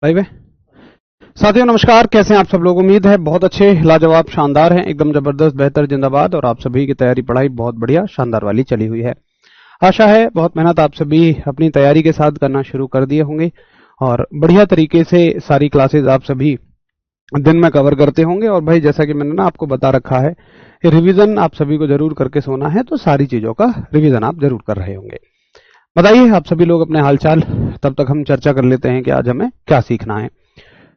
Live है। साथियों नमस्कार, कैसे हैं आप सब लोग। उम्मीद है बहुत अच्छे, लाजवाब, शानदार हैं, एकदम जबरदस्त, बेहतर, जिंदाबाद। और आप सभी की तैयारी पढ़ाई बहुत बढ़िया, शानदार वाली चली हुई है। आशा है बहुत मेहनत आप सभी अपनी तैयारी के साथ करना शुरू कर दिए होंगे और बढ़िया तरीके से सारी क्लासेज आप सभी दिन में कवर करते होंगे। और भाई जैसा कि मैंने ना आपको बता रखा है, रिवीजन आप सभी को जरूर करके सोना है, तो सारी चीजों का रिवीजन आप जरूर कर रहे होंगे। बताइए आप सभी लोग अपने हालचाल, तब तक हम चर्चा कर लेते हैं कि आज हमें क्या सीखना है।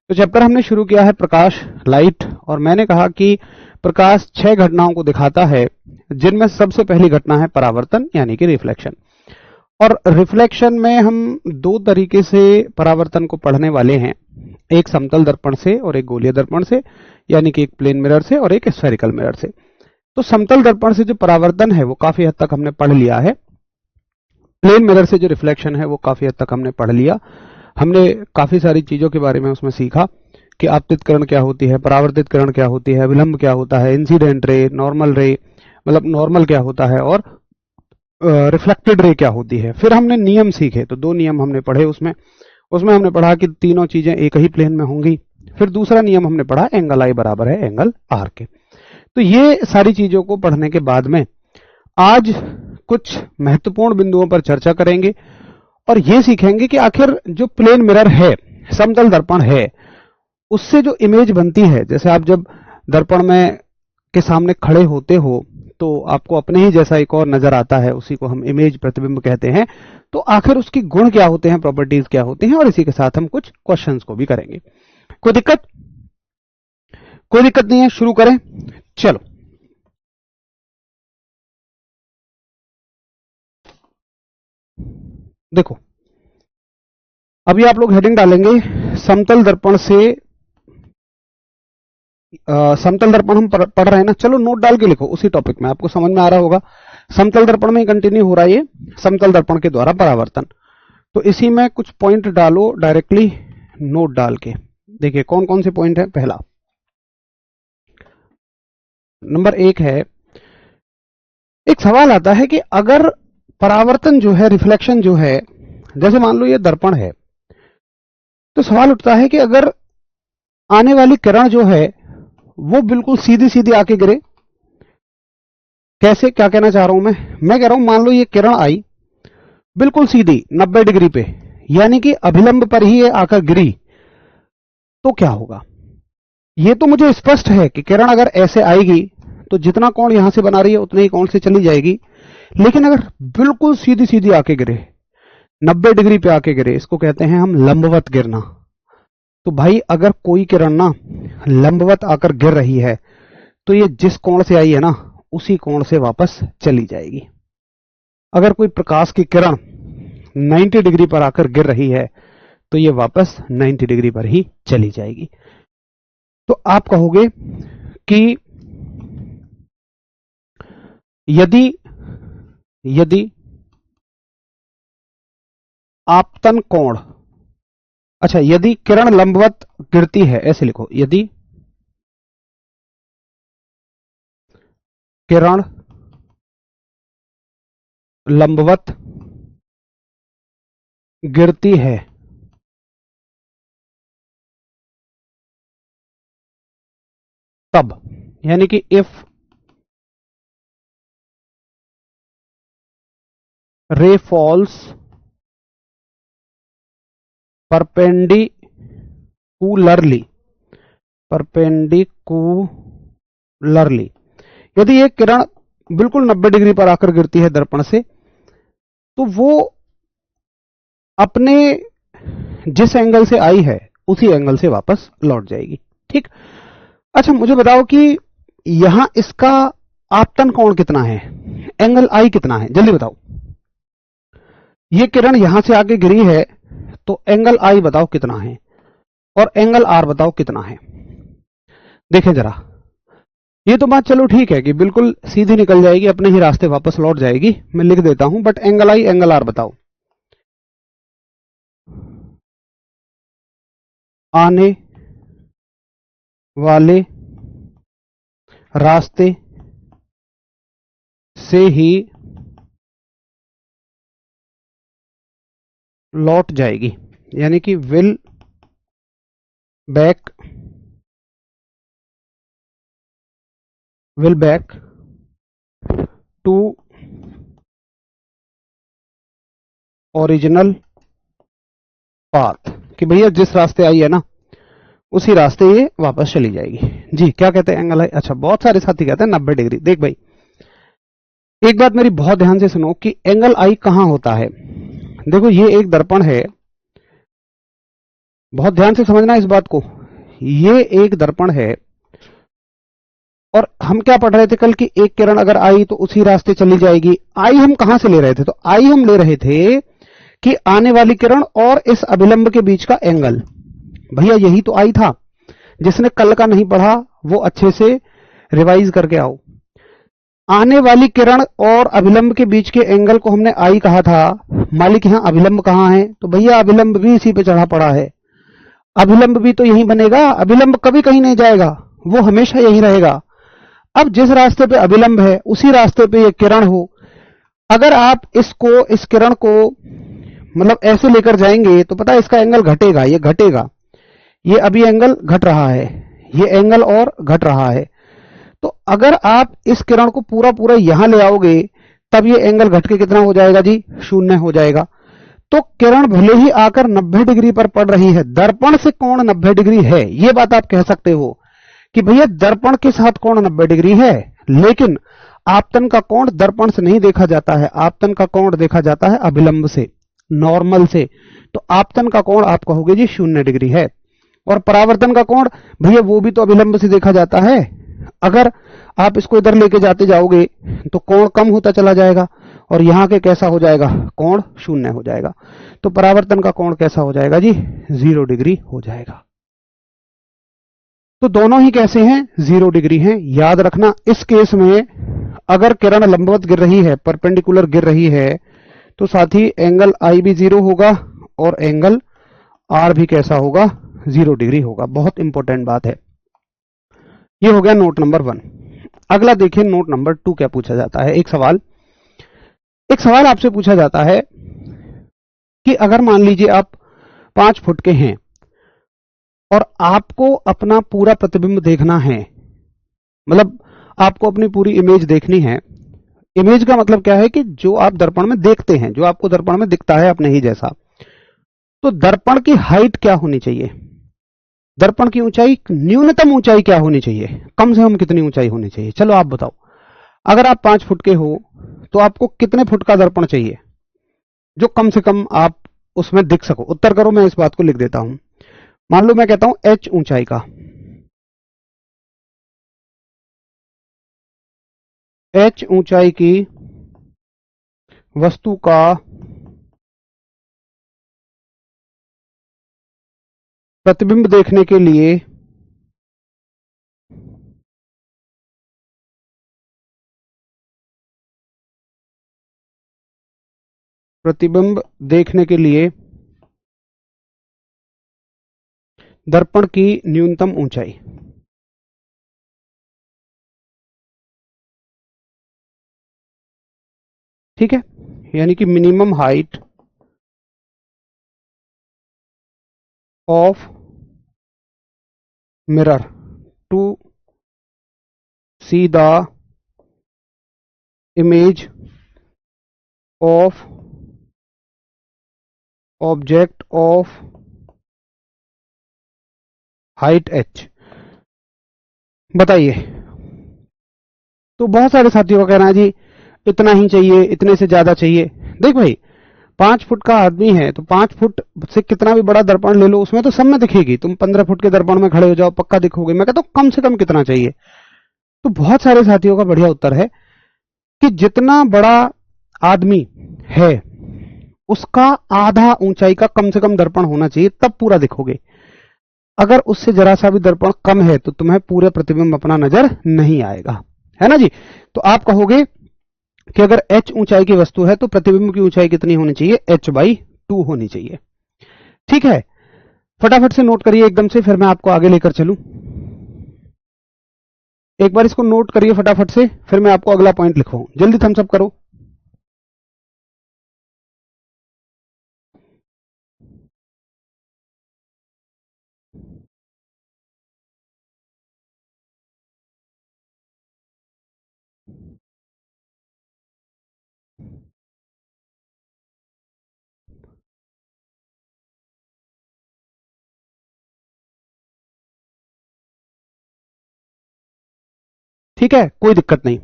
तो चैप्टर हमने शुरू किया है प्रकाश, लाइट। और मैंने कहा कि प्रकाश 6 घटनाओं को दिखाता है, जिनमें सबसे पहली घटना है परावर्तन यानी कि रिफ्लेक्शन। और रिफ्लेक्शन में हम दो तरीके से परावर्तन को पढ़ने वाले हैं, एक समतल दर्पण से और एक गोलीय दर्पण से, यानी कि एक प्लेन मिरर से और एक स्फेरिकल मिरर से। तो समतल दर्पण से जो परावर्तन है वो काफी हद तक हमने पढ़ लिया है। प्लेन मिरर से जो रिफ्लेक्शन है वो काफी हद तक हमने पढ़ लिया। हमने काफी सारी चीजों के बारे में उसमें सीखा कि आपतित किरण क्या होती है, परावर्तित किरण क्या होती है, विलंब क्या होता है, इंसिडेंट रे, नॉर्मल रे, मतलब नॉर्मल क्या होता है, और रिफ्लेक्टेड रे क्या होती है। फिर हमने नियम सीखे, तो 2 नियम हमने पढ़े उसमें उसमें हमने पढ़ा कि तीनों चीजें एक ही प्लेन में होंगी। फिर दूसरा नियम हमने पढ़ा, एंगल आई बराबर है एंगल आर के। तो ये सारी चीजों को पढ़ने के बाद में आज कुछ महत्वपूर्ण बिंदुओं पर चर्चा करेंगे और ये सीखेंगे कि आखिर जो प्लेन मिरर है, समतल दर्पण है, उससे जो इमेज बनती है, जैसे आप जब दर्पण में के सामने खड़े होते हो तो आपको अपने ही जैसा एक और नजर आता है, उसी को हम इमेज प्रतिबिंब कहते हैं। तो आखिर उसकी गुण क्या होते हैं, प्रॉपर्टीज क्या होती हैं, और इसी के साथ हम कुछ क्वेश्चंस को भी करेंगे। कोई दिक्कत? कोई दिक्कत नहीं है, शुरू करें। चलो देखो, अभी आप लोग हेडिंग डालेंगे समतल दर्पण से। समतल दर्पण हम पढ़ रहे हैं ना, चलो नोट डाल के लिखो उसी टॉपिक में, आपको समझ में आ रहा होगा। समतल दर्पण में कंटिन्यू हो रहा है ये, समतल दर्पण के द्वारा परावर्तन। तो इसी में कुछ पॉइंट डालो डायरेक्टली नोट डाल के। देखिए कौन कौन से पॉइंट है। पहला नंबर 1 है, एक सवाल आता है कि अगर परावर्तन जो है, रिफ्लेक्शन जो है, जैसे मान लो ये दर्पण है, तो सवाल उठता है कि अगर आने वाली किरण जो है वो बिल्कुल सीधी सीधी आके गिरे। कैसे, क्या कहना चाह रहा हूं मैं कह रहा हूं मान लो ये किरण आई बिल्कुल सीधी 90 डिग्री पे, यानी कि अभिलंब पर ही ये आकर गिरी, तो क्या होगा। ये तो मुझे स्पष्ट है कि किरण अगर ऐसे आएगी तो जितना कोण यहां से बना रही है उतने ही कोण से चली जाएगी। लेकिन अगर बिल्कुल सीधी सीधी आके गिरे, 90 डिग्री पे आके गिरे, इसको कहते हैं हम लंबवत गिरना। तो भाई अगर कोई किरण ना लंबवत आकर गिर रही है तो ये जिस कोण से आई है ना उसी कोण से वापस चली जाएगी। अगर कोई प्रकाश की किरण 90 डिग्री पर आकर गिर रही है तो ये वापस 90 डिग्री पर ही चली जाएगी। तो आप कहोगे कि यदि यदि आपतन कोण, अच्छा यदि किरण लंबवत गिरती है, ऐसे लिखो, यदि किरण लंबवत गिरती है तब, यानी कि इफ रे फॉल्स परपेंडिकुलरली, परपेंडिकुलरली, यदि एक किरण बिल्कुल 90 डिग्री पर आकर गिरती है दर्पण से, तो वो अपने जिस एंगल से आई है उसी एंगल से वापस लौट जाएगी। ठीक। अच्छा मुझे बताओ कि यहां इसका आपतन कोण कितना है, एंगल आई कितना है, जल्दी बताओ। ये किरण यहां से आके गिरी है तो एंगल आई बताओ कितना है, और एंगल आर बताओ कितना है। देखें जरा, ये तो बात चलो ठीक है कि बिल्कुल सीधी निकल जाएगी, अपने ही रास्ते वापस लौट जाएगी, मैं लिख देता हूं, but angle i angle r बताओ। आने वाले रास्ते से ही लौट जाएगी, यानी कि will back will back to original path, कि भैया जिस रास्ते आई है ना उसी रास्ते ये वापस चली जाएगी। जी क्या कहते हैं एंगल आई? अच्छा, बहुत सारे साथी कहते हैं 90 डिग्री। देख भाई, एक बात मेरी बहुत ध्यान से सुनो कि एंगल आई कहां होता है। देखो ये एक दर्पण है, बहुत ध्यान से समझना इस बात को। ये एक दर्पण है और हम क्या पढ़ रहे थे कल की एक किरण अगर आई तो उसी रास्ते चली जाएगी। आई हम कहां से ले रहे थे? तो आई हम ले रहे थे कि आने वाली किरण और इस अभिलंब के बीच का एंगल। भैया यही तो आई था। जिसने कल का नहीं पढ़ा वो अच्छे से रिवाइज करके आओ। आने वाली किरण और अभिलंब के बीच के एंगल को हमने आई कहा था। मालिक यहां अभिलंब कहां है? तो भैया अभिलंब भी इसी पे चढ़ा पड़ा है। अभिलंब भी तो यहीं बनेगा। अभिलंब कभी कहीं नहीं जाएगा, वो हमेशा यहीं रहेगा। अब जिस रास्ते पे अभिलंब है उसी रास्ते पे ये किरण हो, अगर आप इस किरण को मतलब ऐसे लेकर जाएंगे तो पता है इसका एंगल घटेगा, ये घटेगा। ये अभी एंगल घट रहा है, ये एंगल और घट रहा है। तो अगर आप इस किरण को पूरा पूरा यहां ले आओगे तब ये एंगल घट के कितना हो जाएगा जी? 0 हो जाएगा। तो किरण भले ही आकर 90 डिग्री पर पड़ रही है, दर्पण से कोण 90 डिग्री है, ये बात आप कह सकते हो कि भैया दर्पण के साथ कोण 90 डिग्री है, लेकिन आपतन का कोण दर्पण से नहीं देखा जाता है। आपतन का कोण देखा जाता है अभिलंब से, नॉर्मल से। तो आपतन का कोण आप कहोगे जी 0 डिग्री है। और परावर्तन का कोण भैया वो भी तो अभिलंब से देखा जाता है। अगर आप इसको इधर लेके जाते जाओगे तो कोण कम होता चला जाएगा और यहां के कैसा हो जाएगा? कोण 0 हो जाएगा। तो परावर्तन का कोण कैसा हो जाएगा जी? 0 डिग्री हो जाएगा। तो दोनों ही कैसे हैं? 0 डिग्री हैं। याद रखना इस केस में अगर किरण लंबवत गिर रही है, परपेंडिकुलर गिर रही है, तो साथ ही एंगल आई भी 0 होगा और एंगल आर भी कैसा होगा? 0 डिग्री होगा। बहुत इंपॉर्टेंट बात है। ये हो गया नोट नंबर 1। अगला देखिए नोट नंबर 2 क्या पूछा जाता है। एक सवाल आपसे पूछा जाता है कि अगर मान लीजिए आप 5 फुट के हैं और आपको अपना पूरा प्रतिबिंब देखना है, मतलब आपको अपनी पूरी इमेज देखनी है। इमेज का मतलब क्या है कि जो आप दर्पण में देखते हैं, जो आपको दर्पण में दिखता है अपने ही जैसा। तो दर्पण की हाइट क्या होनी चाहिए? दर्पण की ऊंचाई, न्यूनतम ऊंचाई क्या होनी चाहिए? कम से कम कितनी ऊंचाई होनी चाहिए? चलो आप बताओ। अगर आप 5 फुट के हो तो आपको कितने फुट का दर्पण चाहिए जो कम से कम आप उसमें दिख सको? उत्तर करो, मैं इस बात को लिख देता हूं। मान लो मैं कहता हूं h ऊंचाई का, h ऊंचाई की वस्तु का प्रतिबिंब देखने के लिए दर्पण की न्यूनतम ऊंचाई। ठीक है, यानी कि minimum height of mirror to see the image of object of height h। बताइए। तो बहुत सारे साथियों का कहना है जी इतना ही चाहिए, इतने से ज्यादा चाहिए। देख भाई, 5 फुट का आदमी है तो 5 फुट से कितना भी बड़ा दर्पण ले लो उसमें तो सब में दिखेगी। तुम 15 फुट के दर्पण में खड़े हो जाओ, पक्का दिखोगे। मैं कहता हूं कम से कम कितना चाहिए? तो बहुत सारे साथियों का बढ़िया उत्तर है कि जितना बड़ा आदमी है उसका आधा ऊंचाई का कम से कम दर्पण होना चाहिए, तब पूरा दिखोगे। अगर उससे जरा सा भी दर्पण कम है तो तुम्हें पूरे प्रतिबिंब अपना नजर नहीं आएगा, है ना जी। तो आप कहोगे कि अगर h ऊंचाई की वस्तु है तो प्रतिबिंब की ऊंचाई कितनी होनी चाहिए? h/2 होनी चाहिए। ठीक है, फटाफट से नोट करिए एकदम से, फिर मैं आपको आगे लेकर चलूं। एक बार इसको नोट करिए फटाफट से, फिर मैं आपको अगला पॉइंट लिखवाऊं। जल्दी थम्स अप करो। ठीक है, कोई दिक्कत नहीं।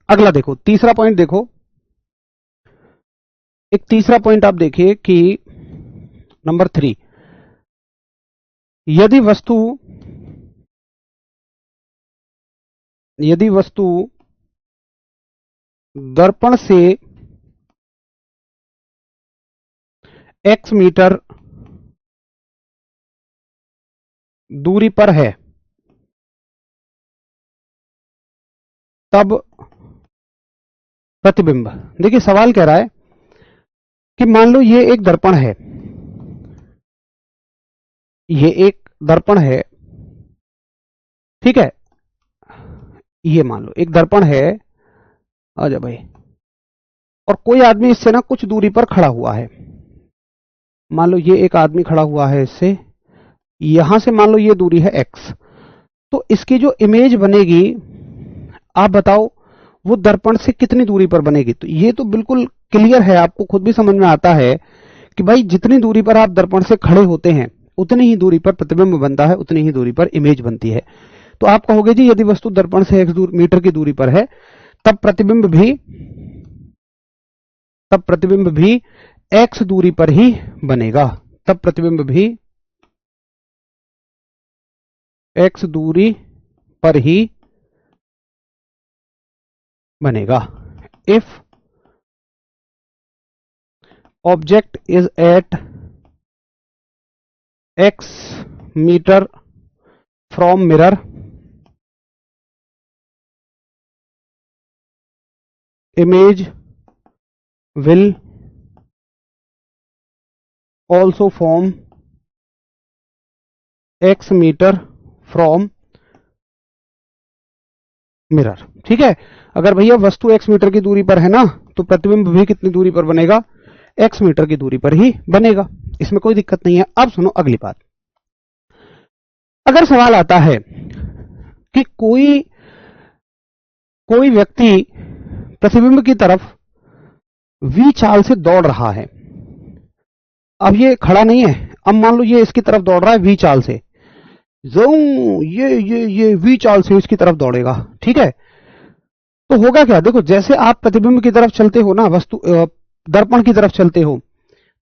अगला देखो, तीसरा पॉइंट देखो, एक तीसरा पॉइंट आप देखिए कि नंबर 3, यदि वस्तु दर्पण से x मीटर दूरी पर है, तब प्रतिबिंब, देखिए सवाल कह रहा है कि मान लो ये एक दर्पण है, ये एक दर्पण है, ठीक है, ये मान लो एक दर्पण है, आजा भाई, और कोई आदमी इससे ना कुछ दूरी पर खड़ा हुआ है। मान लो ये एक आदमी खड़ा हुआ है इससे, यहां से मान लो ये दूरी है x, तो इसकी जो इमेज बनेगी आप बताओ वो दर्पण से कितनी दूरी पर बनेगी। तो ये तो बिल्कुल क्लियर है, आपको खुद भी समझ में आता है कि भाई जितनी दूरी पर आप दर्पण से खड़े होते हैं उतनी ही दूरी पर प्रतिबिंब बनता है, उतनी ही दूरी पर इमेज बनती है। तो आप कहोगे जी यदि वस्तु दर्पण से x मीटर की दूरी पर है तब प्रतिबिंब भी x दूरी पर ही बनेगा, तब प्रतिबिंब भी x दूरी पर ही बनेगा। If object is at x metre from mirror, image will also form x metre from mirror. ठीक है, अगर भैया वस्तु x मीटर की दूरी पर है ना तो प्रतिबिंब भी कितनी दूरी पर बनेगा, x मीटर की दूरी पर ही बनेगा, इसमें कोई दिक्कत नहीं है। अब सुनो अगली बात, अगर सवाल आता है कि कोई व्यक्ति प्रतिबिंब की तरफ v चाल से दौड़ रहा है, अब ये खड़ा नहीं है, अब मान लो ये इसकी तरफ दौड़ रहा है v चाल से, ये v चाल से इसकी तरफ दौड़ेगा, ठीक है, तो होगा क्या, देखो जैसे आप प्रतिबिंब की तरफ चलते हो ना, वस्तु दर्पण की तरफ चलते हो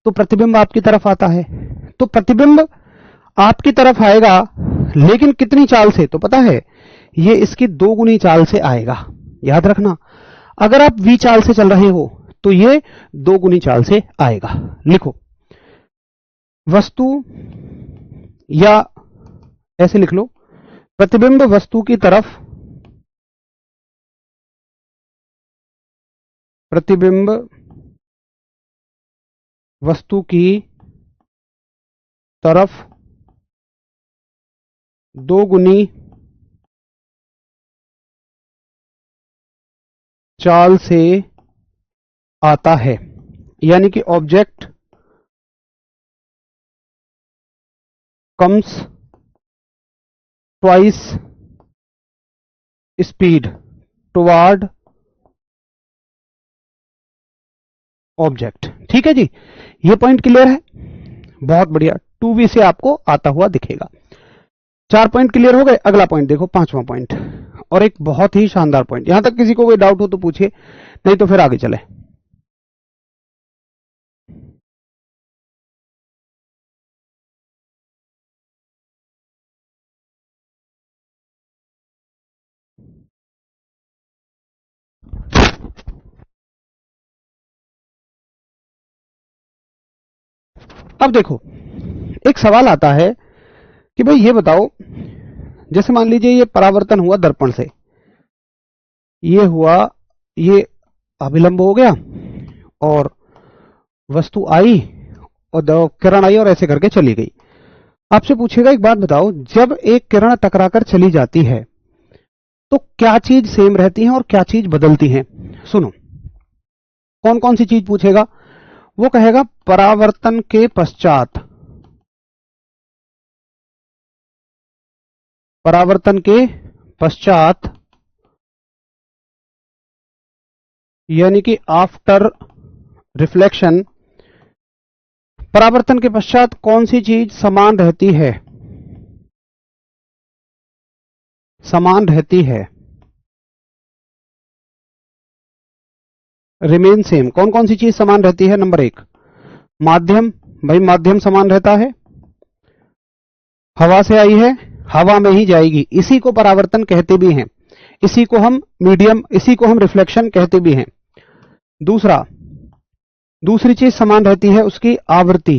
तो प्रतिबिंब आपकी तरफ आता है, तो प्रतिबिंब आपकी तरफ आएगा लेकिन कितनी चाल से, तो पता है ये इसकी 2 गुनी चाल से आएगा, याद रखना, अगर आप v चाल से चल रहे हो तो ये 2 गुनी चाल से आएगा। लिखो, वस्तु, या ऐसे लिख लो, प्रतिबिंब वस्तु की तरफ, प्रतिबिंब वस्तु की तरफ 2 गुनी चाल से आता है, यानी कि object comes twice speed toward object. ठीक है जी, ये पॉइंट क्लियर है, बहुत बढ़िया, 2v से आपको आता हुआ दिखेगा। 4 पॉइंट क्लियर हो गए। अगला पॉइंट देखो, 5वां पॉइंट, और एक बहुत ही शानदार पॉइंट, यहां तक किसी को कोई डाउट हो तो पूछिए, नहीं तो फिर आगे चले। अब देखो एक सवाल आता है कि भाई ये बताओ, जैसे मान लीजिए ये परावर्तन हुआ दर्पण से, ये हुआ, ये अभिलंब हो गया और वस्तु आई और किरण आई और ऐसे करके चली गई। आपसे पूछेगा एक बात बताओ, जब एक किरण टकराकर चली जाती है तो क्या चीज सेम रहती है और क्या चीज बदलती है। सुनो, कौन कौन सी चीज पूछेगा, वो कहेगा परावर्तन के पश्चात, परावर्तन के पश्चात यानी कि आफ्टर रिफ्लेक्शन, परावर्तन के पश्चात कौन सी चीज समान रहती है, समान रहती है। Remain same. कौन कौन सी चीज समान रहती है? नंबर 1 माध्यम, भाई माध्यम समान रहता है। हवा से आई है, हवा में ही जाएगी, इसी को परावर्तन कहते भी हैं, इसी को हम मीडियम, इसी को हम रिफ्लेक्शन कहते भी हैं। दूसरी चीज समान रहती है उसकी आवृत्ति।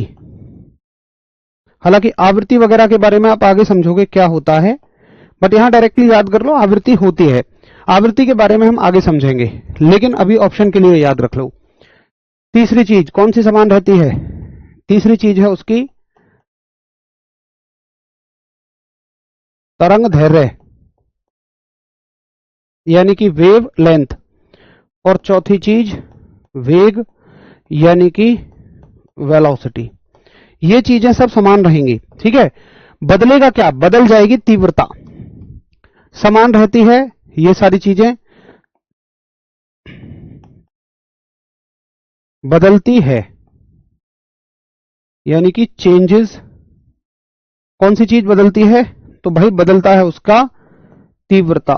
हालांकि आवृत्ति वगैरह के बारे में आप आगे समझोगे क्या होता है, बट यहां डायरेक्टली याद कर लो आवृत्ति होती है। आवृत्ति के बारे में हम आगे समझेंगे, लेकिन अभी ऑप्शन के लिए याद रख लो। तीसरी चीज कौन सी समान रहती है? तीसरी चीज है उसकी तरंग दैर्घ्य, यानी कि वेव लेंथ। और चौथी चीज वेग, यानी कि वेलोसिटी। ये चीजें सब समान रहेंगी, ठीक है। बदलेगा क्या? बदल जाएगी तीव्रता। समान रहती है ये सारी चीजें, बदलती है, यानी कि चेंजेस। कौन सी चीज बदलती है? तो भाई बदलता है उसका तीव्रता।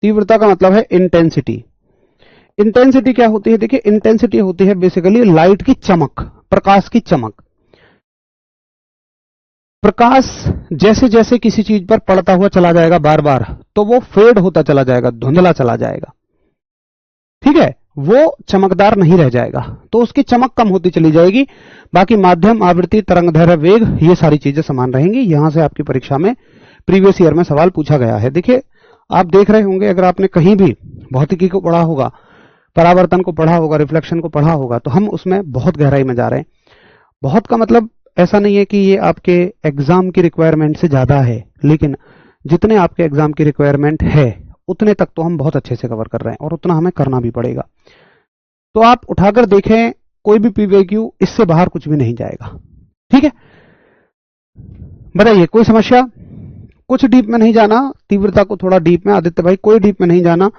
तीव्रता का मतलब है इंटेंसिटी। इंटेंसिटी क्या होती है? देखिए इंटेंसिटी होती है बेसिकली लाइट की चमक, प्रकाश की चमक। प्रकाश जैसे जैसे किसी चीज पर पड़ता हुआ चला जाएगा बार बार, तो वो फेड होता चला जाएगा, धुंधला चला जाएगा, ठीक है, वो चमकदार नहीं रह जाएगा, तो उसकी चमक कम होती चली जाएगी। बाकी माध्यम, आवृत्ति, तरंगदैर्घ्य, वेग, ये सारी चीजें समान रहेंगी। यहां से आपकी परीक्षा में प्रीवियस ईयर में सवाल पूछा गया है। देखिए आप देख रहे होंगे, अगर आपने कहीं भी भौतिकी को पढ़ा होगा, परावर्तन को पढ़ा होगा, रिफ्लेक्शन को पढ़ा होगा, तो हम उसमें बहुत गहराई में जा रहे हैं। बहुत का मतलब ऐसा नहीं है कि ये आपके एग्जाम की रिक्वायरमेंट से ज्यादा है, लेकिन जितने आपके एग्जाम की रिक्वायरमेंट है उतने तक तो हम बहुत अच्छे से कवर कर रहे हैं, और उतना हमें करना भी पड़ेगा। तो आप उठाकर देखें, कोई भी पीवीक्यू इससे बाहर कुछ भी नहीं जाएगा, ठीक है। बताइए कोई समस्या? कुछ डीप में नहीं जाना, तीव्रता को थोड़ा डीप में, आदित्य भाई कोई डीप में नहीं जाना,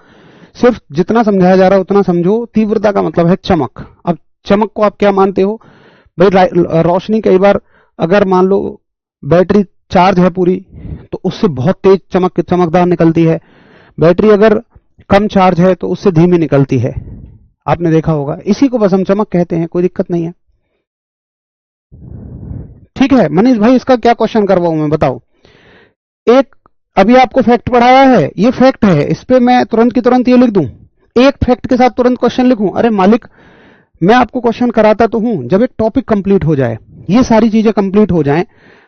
सिर्फ जितना समझाया जा रहा है उतना समझो। तीव्रता का मतलब है चमक। अब चमक को आप क्या मानते हो? भाई रोशनी कई बार अगर मान लो बैटरी चार्ज है पूरी, तो उससे बहुत तेज चमकदार निकलती है। बैटरी अगर कम चार्ज है तो उससे धीमी निकलती है, आपने देखा होगा। इसी को बस हम चमक कहते हैं, कोई दिक्कत नहीं है, ठीक है। मनीष भाई इसका क्या क्वेश्चन करवाऊं मैं, बताओ। एक अभी आपको फैक्ट पढ़ाया है, ये फैक्ट है, इस पे मैं तुरंत की तुरंत ये लिख दूं, एक फैक्ट के साथ तुरंत क्वेश्चन लिखूं? अरे मालिक, मैं आपको क्वेश्चन कराता तो हूं, जब एक टॉपिक कंप्लीट हो जाए, ये सारी चीजें कंप्लीट हो जाएं,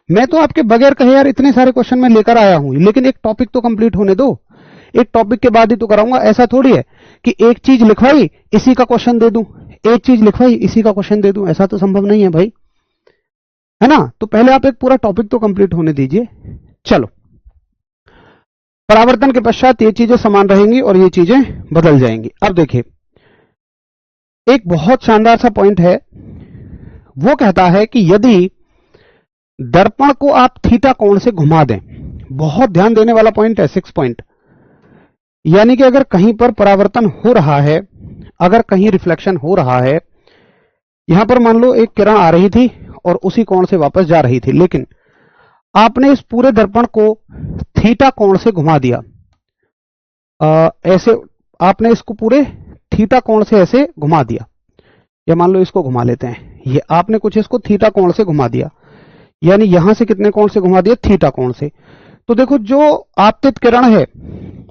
मैं तो आपके बगैर कहे यार इतने सारे क्वेश्चन मैं लेकर आया हूं, लेकिन एक टॉपिक तो कंप्लीट होने दो, एक टॉपिक के बाद ही तो कराऊंगा। ऐसा थोड़ी है कि एक चीज लिखवाई इसी का क्वेश्चन दे दूं, एक चीज लिखवाई इसी का क्वेश्चन दे दूं, ऐसा तो संभव नहीं है भाई, है ना। तो पहले आप एक पूरा टॉपिक तो कंप्लीट होने दीजिए। चलो, परावर्तन के पश्चात ये चीजें समान रहेंगी और ये चीजें बदल जाएंगी। अब देखिए एक बहुत शानदार सा पॉइंट है, वो कहता है कि यदि दर्पण को आप थीटा कोण से घुमा दें, बहुत ध्यान देने वाला पॉइंट है, 6 पॉइंट, यानी कि अगर कहीं पर परावर्तन हो रहा है, अगर कहीं रिफ्लेक्शन हो रहा है, यहां पर मान लो एक किरण आ रही थी और उसी कोण से वापस जा रही थी, लेकिन आपने इस पूरे दर्पण को थीटा कोण से घुमा दिया, ऐसे आपने इसको पूरे थीटा कोण से ऐसे घुमा दिया, या मान लो इसको घुमा लेते हैं, ये आपने कुछ इसको थीटा कोण से घुमा दिया, यानी यहां से कितने कोण से घुमा दिया? थीटा कोण से। तो देखो जो आपतित किरण है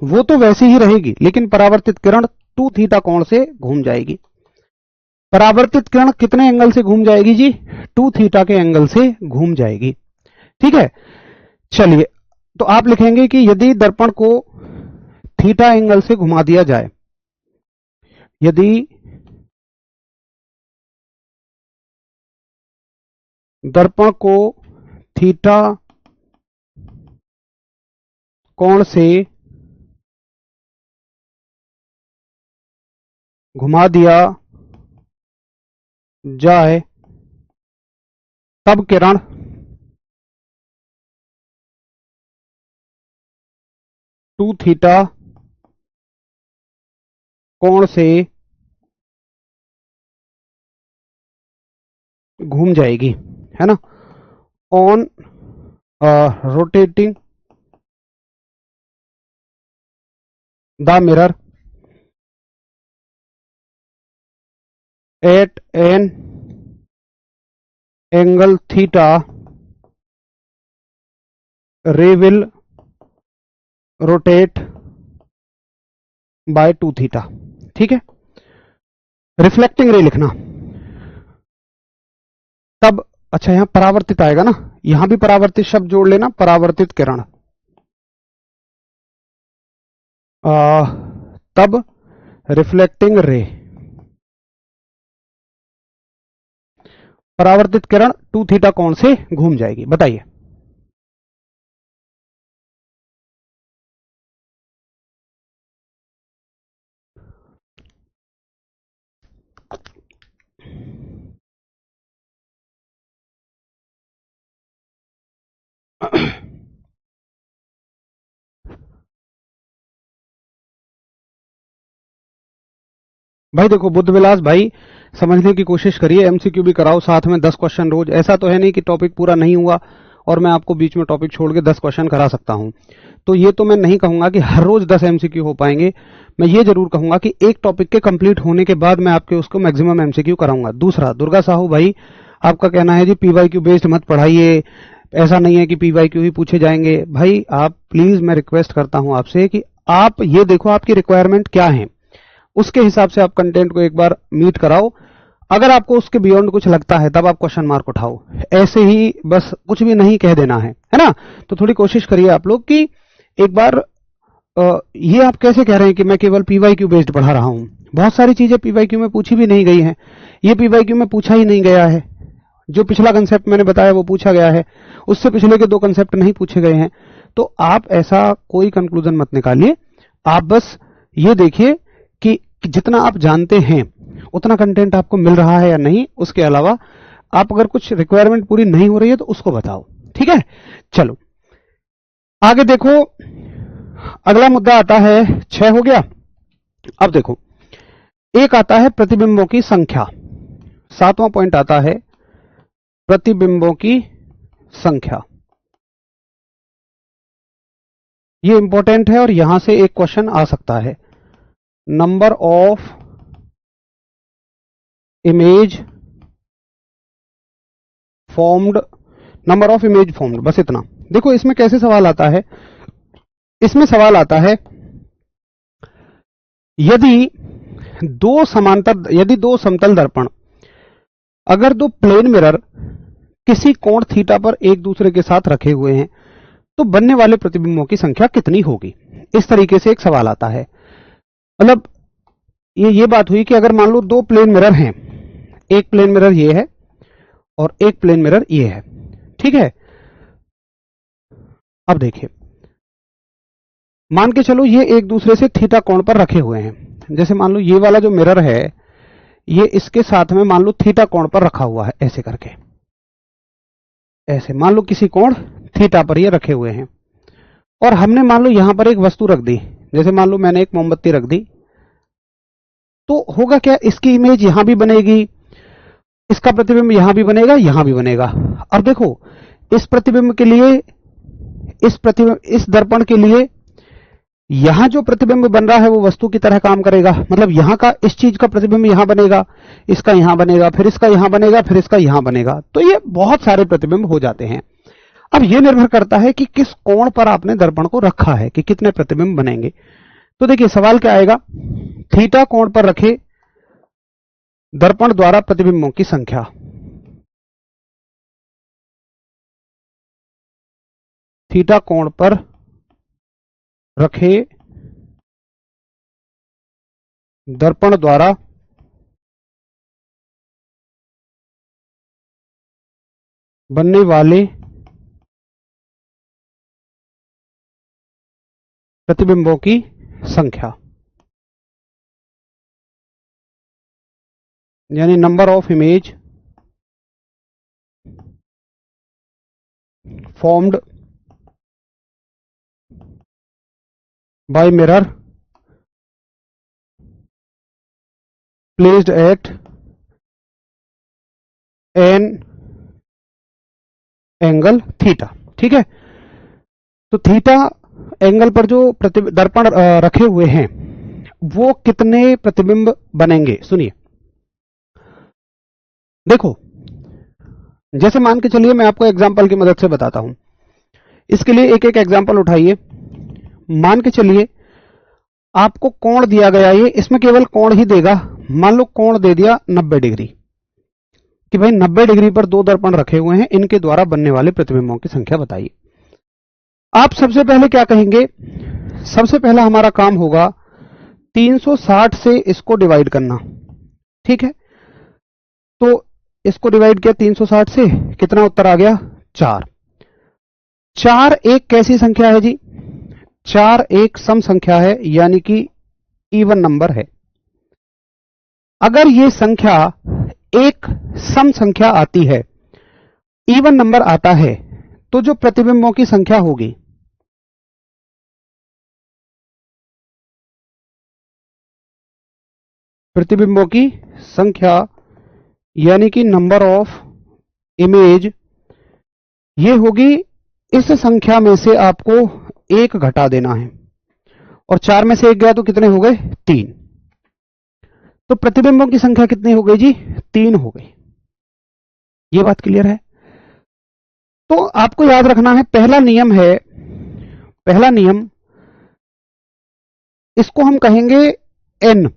वो तो वैसी ही रहेगी, लेकिन परावर्तित किरण 2 थीटा कोण से घूम जाएगी। परावर्तित किरण कितने एंगल से घूम जाएगी जी? 2 थीटा के एंगल से घूम जाएगी, ठीक है। चलिए, तो आप लिखेंगे कि यदि दर्पण को थीटा एंगल से घुमा दिया जाए, यदि दर्पण को थीटा कोण से घुमा दिया जाए, तब किरण टू थीटा कोण से घूम जाएगी, है ना। On rotating the mirror at an angle theta ray will rotate by 2 theta. ठीक है, रिफ्लेक्टिंग रे लिखना। तब अच्छा यहां परावर्तित आएगा ना, यहां भी परावर्तित शब्द जोड़ लेना, परावर्तित किरण। तब रिफ्लेक्टिंग रे, परावर्तित किरण 2 थीटा कोण से घूम जाएगी। बताइए। भाई देखो बुद्ध विलास भाई, समझने की कोशिश करिए, एमसीक्यू भी कराओ साथ में 10 क्वेश्चन रोज। ऐसा तो है नहीं कि टॉपिक पूरा नहीं हुआ और मैं आपको बीच में टॉपिक छोड़ के 10 क्वेश्चन करा सकता हूं। तो ये तो मैं नहीं कहूंगा कि हर रोज 10 एमसीक्यू हो पाएंगे। मैं ये जरूर कहूंगा कि एक टॉपिक के कंप्लीट होने के बाद मैं आपके उसको मैक्सिमम एमसीक्यू कराऊंगा। दूसरा, दुर्गा साहू भाई आपका कहना है जी पीवाईक्यू बेस्ड मत पढ़ाइए, ऐसा नहीं है कि पीवाईक्यू ही पूछे जाएंगे। भाई आप प्लीज, मैं रिक्वेस्ट करता हूं आपसे कि आप ये देखो आपकी रिक्वायरमेंट क्या है, उसके हिसाब से आप कंटेंट को एक बार मीट कराओ। अगर आपको उसके बियॉन्ड कुछ लगता है तब आप क्वेश्चन मार्क उठाओ, ऐसे ही बस कुछ भी नहीं कह देना है ना। तो थोड़ी कोशिश करिए आप लोग कि एक बार ये आप कैसे कह रहे हैं कि मैं केवल पीवाईक्यू बेस्ड पढ़ा रहा हूं। बहुत सारी चीजें पीवाईक्यू में पूछी भी नहीं गई हैं, ये पीवाईक्यू में पूछा ही नहीं गया है। जो पिछला कंसेप्ट मैंने बताया वो पूछा गया है, उससे पिछले के 2 कंसेप्ट नहीं पूछे गए हैं। तो आप ऐसा कोई कंक्लूजन मत निकालिए, आप बस ये देखिए कि जितना आप जानते हैं उतना कंटेंट आपको मिल रहा है या नहीं। उसके अलावा आप अगर कुछ रिक्वायरमेंट पूरी नहीं हो रही है तो उसको बताओ। ठीक है, चलो आगे देखो। अगला मुद्दा आता है 6 हो गया। अब देखो एक आता है प्रतिबिंबों की संख्या, 7वां पॉइंट आता है प्रतिबिंबों की संख्या। ये इंपॉर्टेंट है और यहां से एक क्वेश्चन आ सकता है। Number of image formed, number of image formed, बस इतना। देखो इसमें कैसे सवाल आता है, इसमें सवाल आता है यदि दो समतल दर्पण, अगर 2 प्लेन मिरर किसी कोण थीटा पर एक दूसरे के साथ रखे हुए हैं तो बनने वाले प्रतिबिंबों की संख्या कितनी होगी। इस तरीके से एक सवाल आता है। मतलब ये बात हुई कि अगर मान लो 2 प्लेन मिरर हैं, एक प्लेन मिरर ये है और एक प्लेन मिरर ये है। ठीक है, अब देखिए मान के चलो ये एक दूसरे से थीटा कोण पर रखे हुए हैं। जैसे मान लो ये वाला जो मिरर है ये इसके साथ में मान लो थीटा कोण पर रखा हुआ है, ऐसे करके, ऐसे मान लो किसी कोण थीटा पर ये रखे हुए हैं। और हमने मान लो यहां पर एक वस्तु रख दी, जैसे मान लो मैंने एक मोमबत्ती रख दी, तो होगा क्या, इसकी इमेज यहां भी बनेगी, इसका प्रतिबिंब यहां भी बनेगा, यहां भी बनेगा। अब देखो इस प्रतिबिंब के लिए, इस दर्पण के लिए यहां जो प्रतिबिंब बन रहा है वो वस्तु की तरह काम करेगा। मतलब यहां का इस चीज का प्रतिबिंब यहां बनेगा, इसका यहां बनेगा, फिर इसका यहां बनेगा, फिर इसका यहां बनेगा। तो ये बहुत सारे प्रतिबिंब हो जाते हैं। अब ये निर्भर करता है कि किस कोण पर आपने दर्पण को रखा है कि कितने प्रतिबिंब बनेंगे। तो देखिए सवाल क्या आएगा, थीटा कोण पर रखे दर्पण द्वारा प्रतिबिंबों की संख्या। थीटा कोण पर रखे दर्पण द्वारा बनने वाले प्रतिबिंबों की संख्या, यानी number of image formed by mirror placed at an angle theta. ठीक है, तो थीटा एंगल पर जो दर्पण रखे हुए हैं वो कितने प्रतिबिंब बनेंगे। सुनिए, देखो, जैसे मान के चलिए, मैं आपको एग्जांपल की मदद से बताता हूं। इसके लिए एक एक एग्जांपल उठाइए। मान के चलिए आपको कोण दिया गया, ये इसमें केवल कोण ही देगा। मान लो कोण दे दिया 90 डिग्री, कि भाई 90 डिग्री पर दो दर्पण रखे हुए हैं, इनके द्वारा बनने वाले प्रतिबिंबों की संख्या बताइए। आप सबसे पहले क्या कहेंगे? सबसे पहला हमारा काम होगा 360 से इसको डिवाइड करना। ठीक है, तो इसको डिवाइड किया 360 से, कितना उत्तर आ गया? 4। 4 एक कैसी संख्या है जी? 4 एक सम संख्या है, यानी कि इवन नंबर है। अगर ये संख्या एक सम संख्या आती है, इवन नंबर आता है, तो जो प्रतिबिंबों की संख्या होगी, प्रतिबिंबों की संख्या यानी कि नंबर ऑफ इमेज, ये होगी इस संख्या में से आपको एक घटा देना है, और 4 में से एक गया तो कितने हो गए? 3। तो प्रतिबिंबों की संख्या कितनी हो गई जी? 3 हो गई। ये बात क्लियर है? तो आपको याद रखना है, पहला नियम है, पहला नियम, इसको हम कहेंगे n।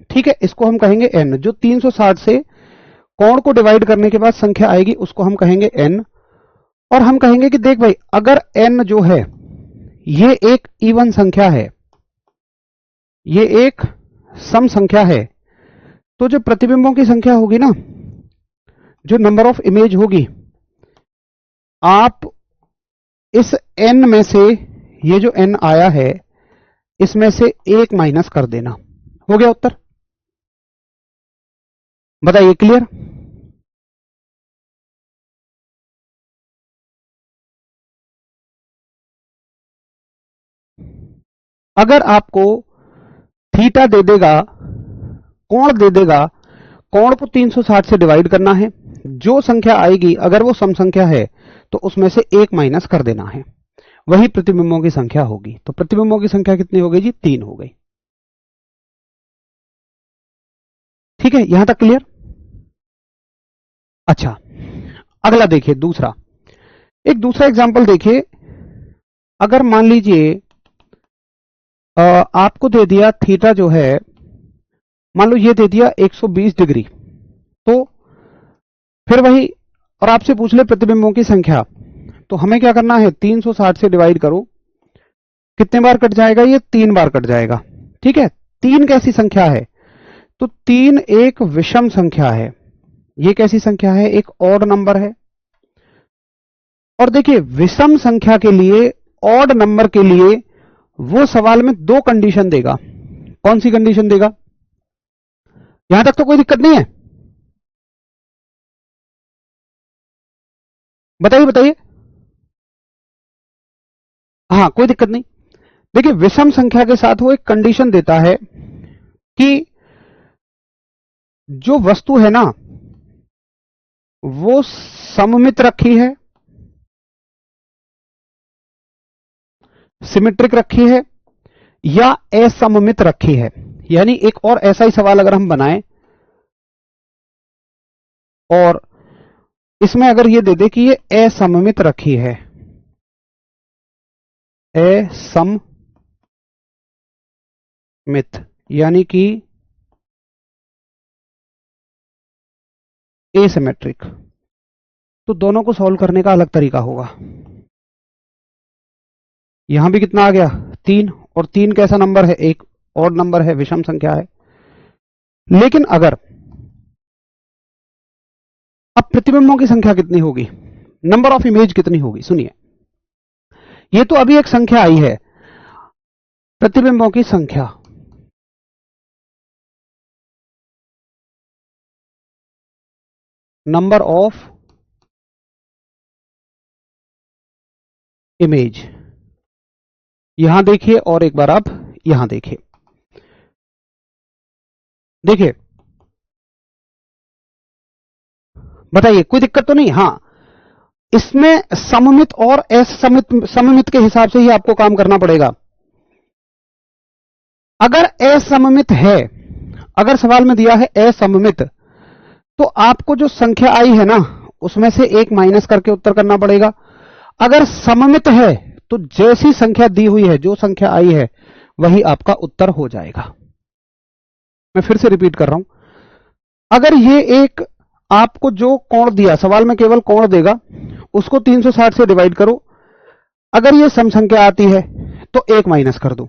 ठीक है, इसको हम कहेंगे n। जो 360 से कोण को डिवाइड करने के बाद संख्या आएगी, उसको हम कहेंगे n। और हम कहेंगे कि देख भाई, अगर n जो है ये एक इवन संख्या है, ये एक सम संख्या है, तो जो प्रतिबिंबों की संख्या होगी ना, जो नंबर ऑफ इमेज होगी, आप इस n में से, ये जो n आया है, इसमें से एक माइनस कर देना। हो गया उत्तर? बताइए, क्लियर? अगर आपको थीटा दे देगा, कोण दे देगा, कोण को 360 से डिवाइड करना है, जो संख्या आएगी अगर वो सम संख्या है तो उसमें से एक माइनस कर देना है, वही प्रतिबिंबों की संख्या होगी। तो प्रतिबिंबों की संख्या कितनी हो गई जी? 3 हो गई। ठीक है, यहां तक क्लियर? अच्छा, अगला देखिए, दूसरा, एक दूसरा एग्जांपल देखिए। अगर मान लीजिए आपको दे दिया थीटा जो है, मान लो ये दे दिया 120 डिग्री, तो फिर वही, और आपसे पूछ ले प्रतिबिंबों की संख्या, तो हमें क्या करना है? 360 से डिवाइड करो, कितने बार कट जाएगा? ये 3 बार कट जाएगा। ठीक है, 3 कैसी संख्या है? तो 3 एक विषम संख्या है। ये कैसी संख्या है? एक ऑड नंबर है। और देखिए, विषम संख्या के लिए, ऑड नंबर के लिए, वो सवाल में 2 कंडीशन देगा। कौन सी कंडीशन देगा? यहां तक तो कोई दिक्कत नहीं है? बताइए बताइए। हाँ, कोई दिक्कत नहीं। देखिए, विषम संख्या के साथ वो एक कंडीशन देता है कि जो वस्तु है ना, वो सममित रखी है, सिमेट्रिक रखी है, या असममित रखी है। यानी एक और ऐसा ही सवाल अगर हम बनाएं और इसमें अगर ये दे दे कि ये असममित रखी है, असममित, यानी कि एसिमेट्रिक, तो दोनों को सॉल्व करने का अलग तरीका होगा। यहां भी कितना आ गया? 3, और 3 कैसा नंबर है? एक ऑड नंबर है, विषम संख्या है। लेकिन अगर, अब प्रतिबिंबों की संख्या कितनी होगी? नंबर ऑफ इमेज कितनी होगी? सुनिए, ये तो अभी एक संख्या आई है, प्रतिबिंबों की संख्या, नंबर ऑफ इमेज, यहां देखिए, और एक बार आप यहां देखिए। देखिए, बताइए, कोई दिक्कत तो नहीं? हां, इसमें सममित और असममित, सममित के हिसाब से ही आपको काम करना पड़ेगा। अगर असममित है, अगर सवाल में दिया है असममित, तो आपको जो संख्या आई है ना, उसमें से एक माइनस करके उत्तर करना पड़ेगा। अगर सममित है तो जैसी संख्या दी हुई है, जो संख्या आई है, वही आपका उत्तर हो जाएगा। मैं फिर से रिपीट कर रहा हूं, अगर ये एक आपको जो कोण दिया, सवाल में केवल कोण देगा, उसको 360 से डिवाइड करो। अगर ये सम संख्या आती है तो एक माइनस कर दो।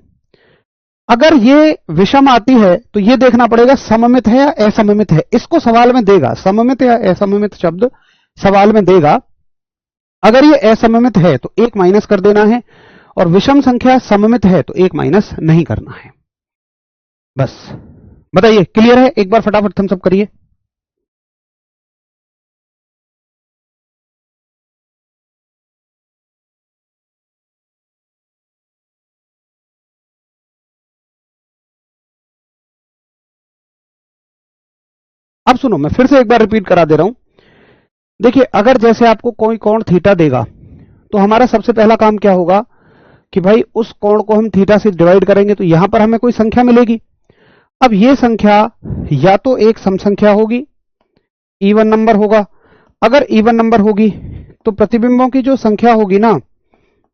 अगर ये विषम आती है तो ये देखना पड़ेगा सममित है या असममित है। इसको सवाल में देगा, सममित या असममित शब्द सवाल में देगा। अगर ये असममित है तो एक माइनस कर देना है, और विषम संख्या सममित है तो एक माइनस नहीं करना है। बस बताइए, क्लियर है? एक बार फटाफट थम्स अप करिए। अब सुनो, मैं फिर से एक बार रिपीट करा दे रहा हूं। देखिए, अगर जैसे आपको कोई कोण थीटा देगा, तो हमारा सबसे पहला काम क्या होगा कि भाई उस कोण को हम थीटा से डिवाइड करेंगे, तो यहां पर हमें कोई संख्या मिलेगी। अब ये संख्या या तो एक सम संख्या होगी, इवन नंबर होगा। अगर इवन नंबर होगी तो प्रतिबिंबों की जो संख्या होगी ना,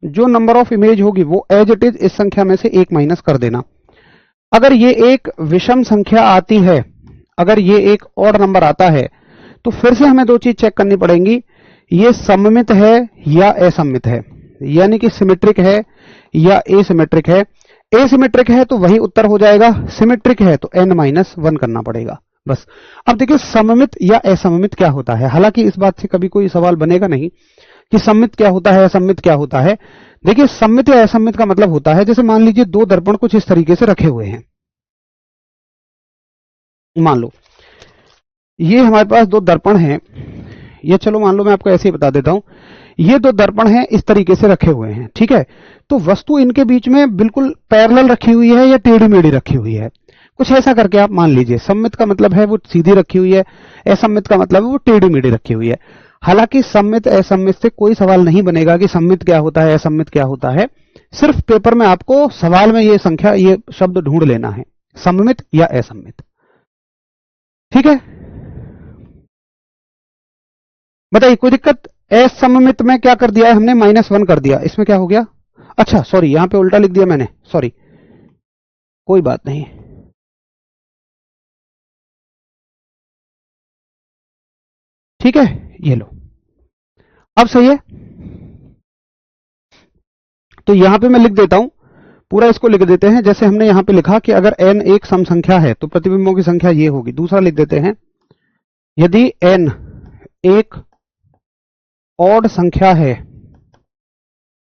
जो नंबर ऑफ इमेज होगी, वो एज इट इज इस संख्या में से एक माइनस कर देना। अगर ये एक विषम संख्या आती है, अगर ये एक ऑड नंबर आता है, तो फिर से हमें दो चीज चेक करनी पड़ेंगी, ये सममित है या असममित है, यानी कि सिमेट्रिक है या एसिमेट्रिक है। एसिमेट्रिक है तो वही उत्तर हो जाएगा, सिमेट्रिक है तो n-1 करना पड़ेगा। बस। अब देखिए, सममित या असममित क्या होता है। हालांकि इस बात से कभी कोई सवाल बनेगा नहीं कि सममित क्या होता है, असममित क्या होता है। देखिए, सममित या असममित का मतलब होता है, जैसे मान लीजिए दो दर्पण कुछ इस तरीके से रखे हुए हैं। मान लो ये हमारे पास दो दर्पण हैं, ये चलो मान लो मैं आपको ऐसे ही बता देता हूं, ये दो दर्पण हैं इस तरीके से रखे हुए हैं, ठीक है। तो वस्तु इनके बीच में बिल्कुल पैरेलल रखी हुई है या टेढ़ी मेढ़ी रखी हुई है, कुछ ऐसा करके आप मान लीजिए। सममित का मतलब है वो सीधी रखी हुई है, असममित का मतलब है वो टेढ़ी मेढ़ी रखी हुई है। हालांकि सममित असममित से कोई सवाल नहीं बनेगा कि सममित क्या होता है, असममित क्या होता है। सिर्फ पेपर में आपको सवाल में ये संख्या, ये शब्द ढूंढ लेना है, सममित या असममित। ठीक है, बताइए कोई दिक्कत? असममित में क्या कर दिया है हमने, -1 कर दिया। इसमें क्या हो गया? अच्छा सॉरी, यहां पे उल्टा लिख दिया मैंने, सॉरी, कोई बात नहीं। ठीक है, ये लो, अब सही है। तो यहां पे मैं लिख देता हूं, पूरा इसको लिख देते हैं। जैसे हमने यहां पे लिखा कि अगर n एक सम संख्या है तो प्रतिबिंबों की संख्या ये होगी। दूसरा लिख देते हैं, यदि n एक ऑड संख्या है,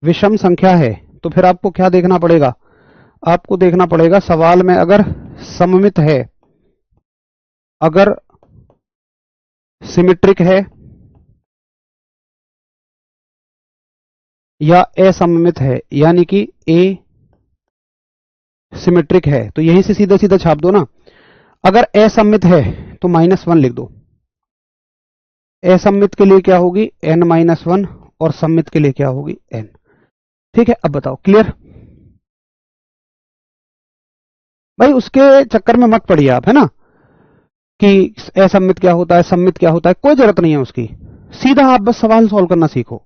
विषम संख्या है, तो फिर आपको क्या देखना पड़ेगा? आपको देखना पड़ेगा सवाल में अगर सममित है, अगर सिमेट्रिक है या असममित है, यानी कि ए सिमेट्रिक है, तो यहीं से सीधा सीधा छाप दो ना। अगर असममित है तो -1 लिख दो। असममित के लिए क्या होगी, n-1, और सममित के लिए क्या होगी, n। ठीक है, अब बताओ, क्लियर? भाई उसके चक्कर में मत पड़िए आप, है ना, कि असममित क्या होता है, सममित क्या होता है, कोई जरूरत नहीं है उसकी। सीधा आप बस सवाल सॉल्व करना सीखो।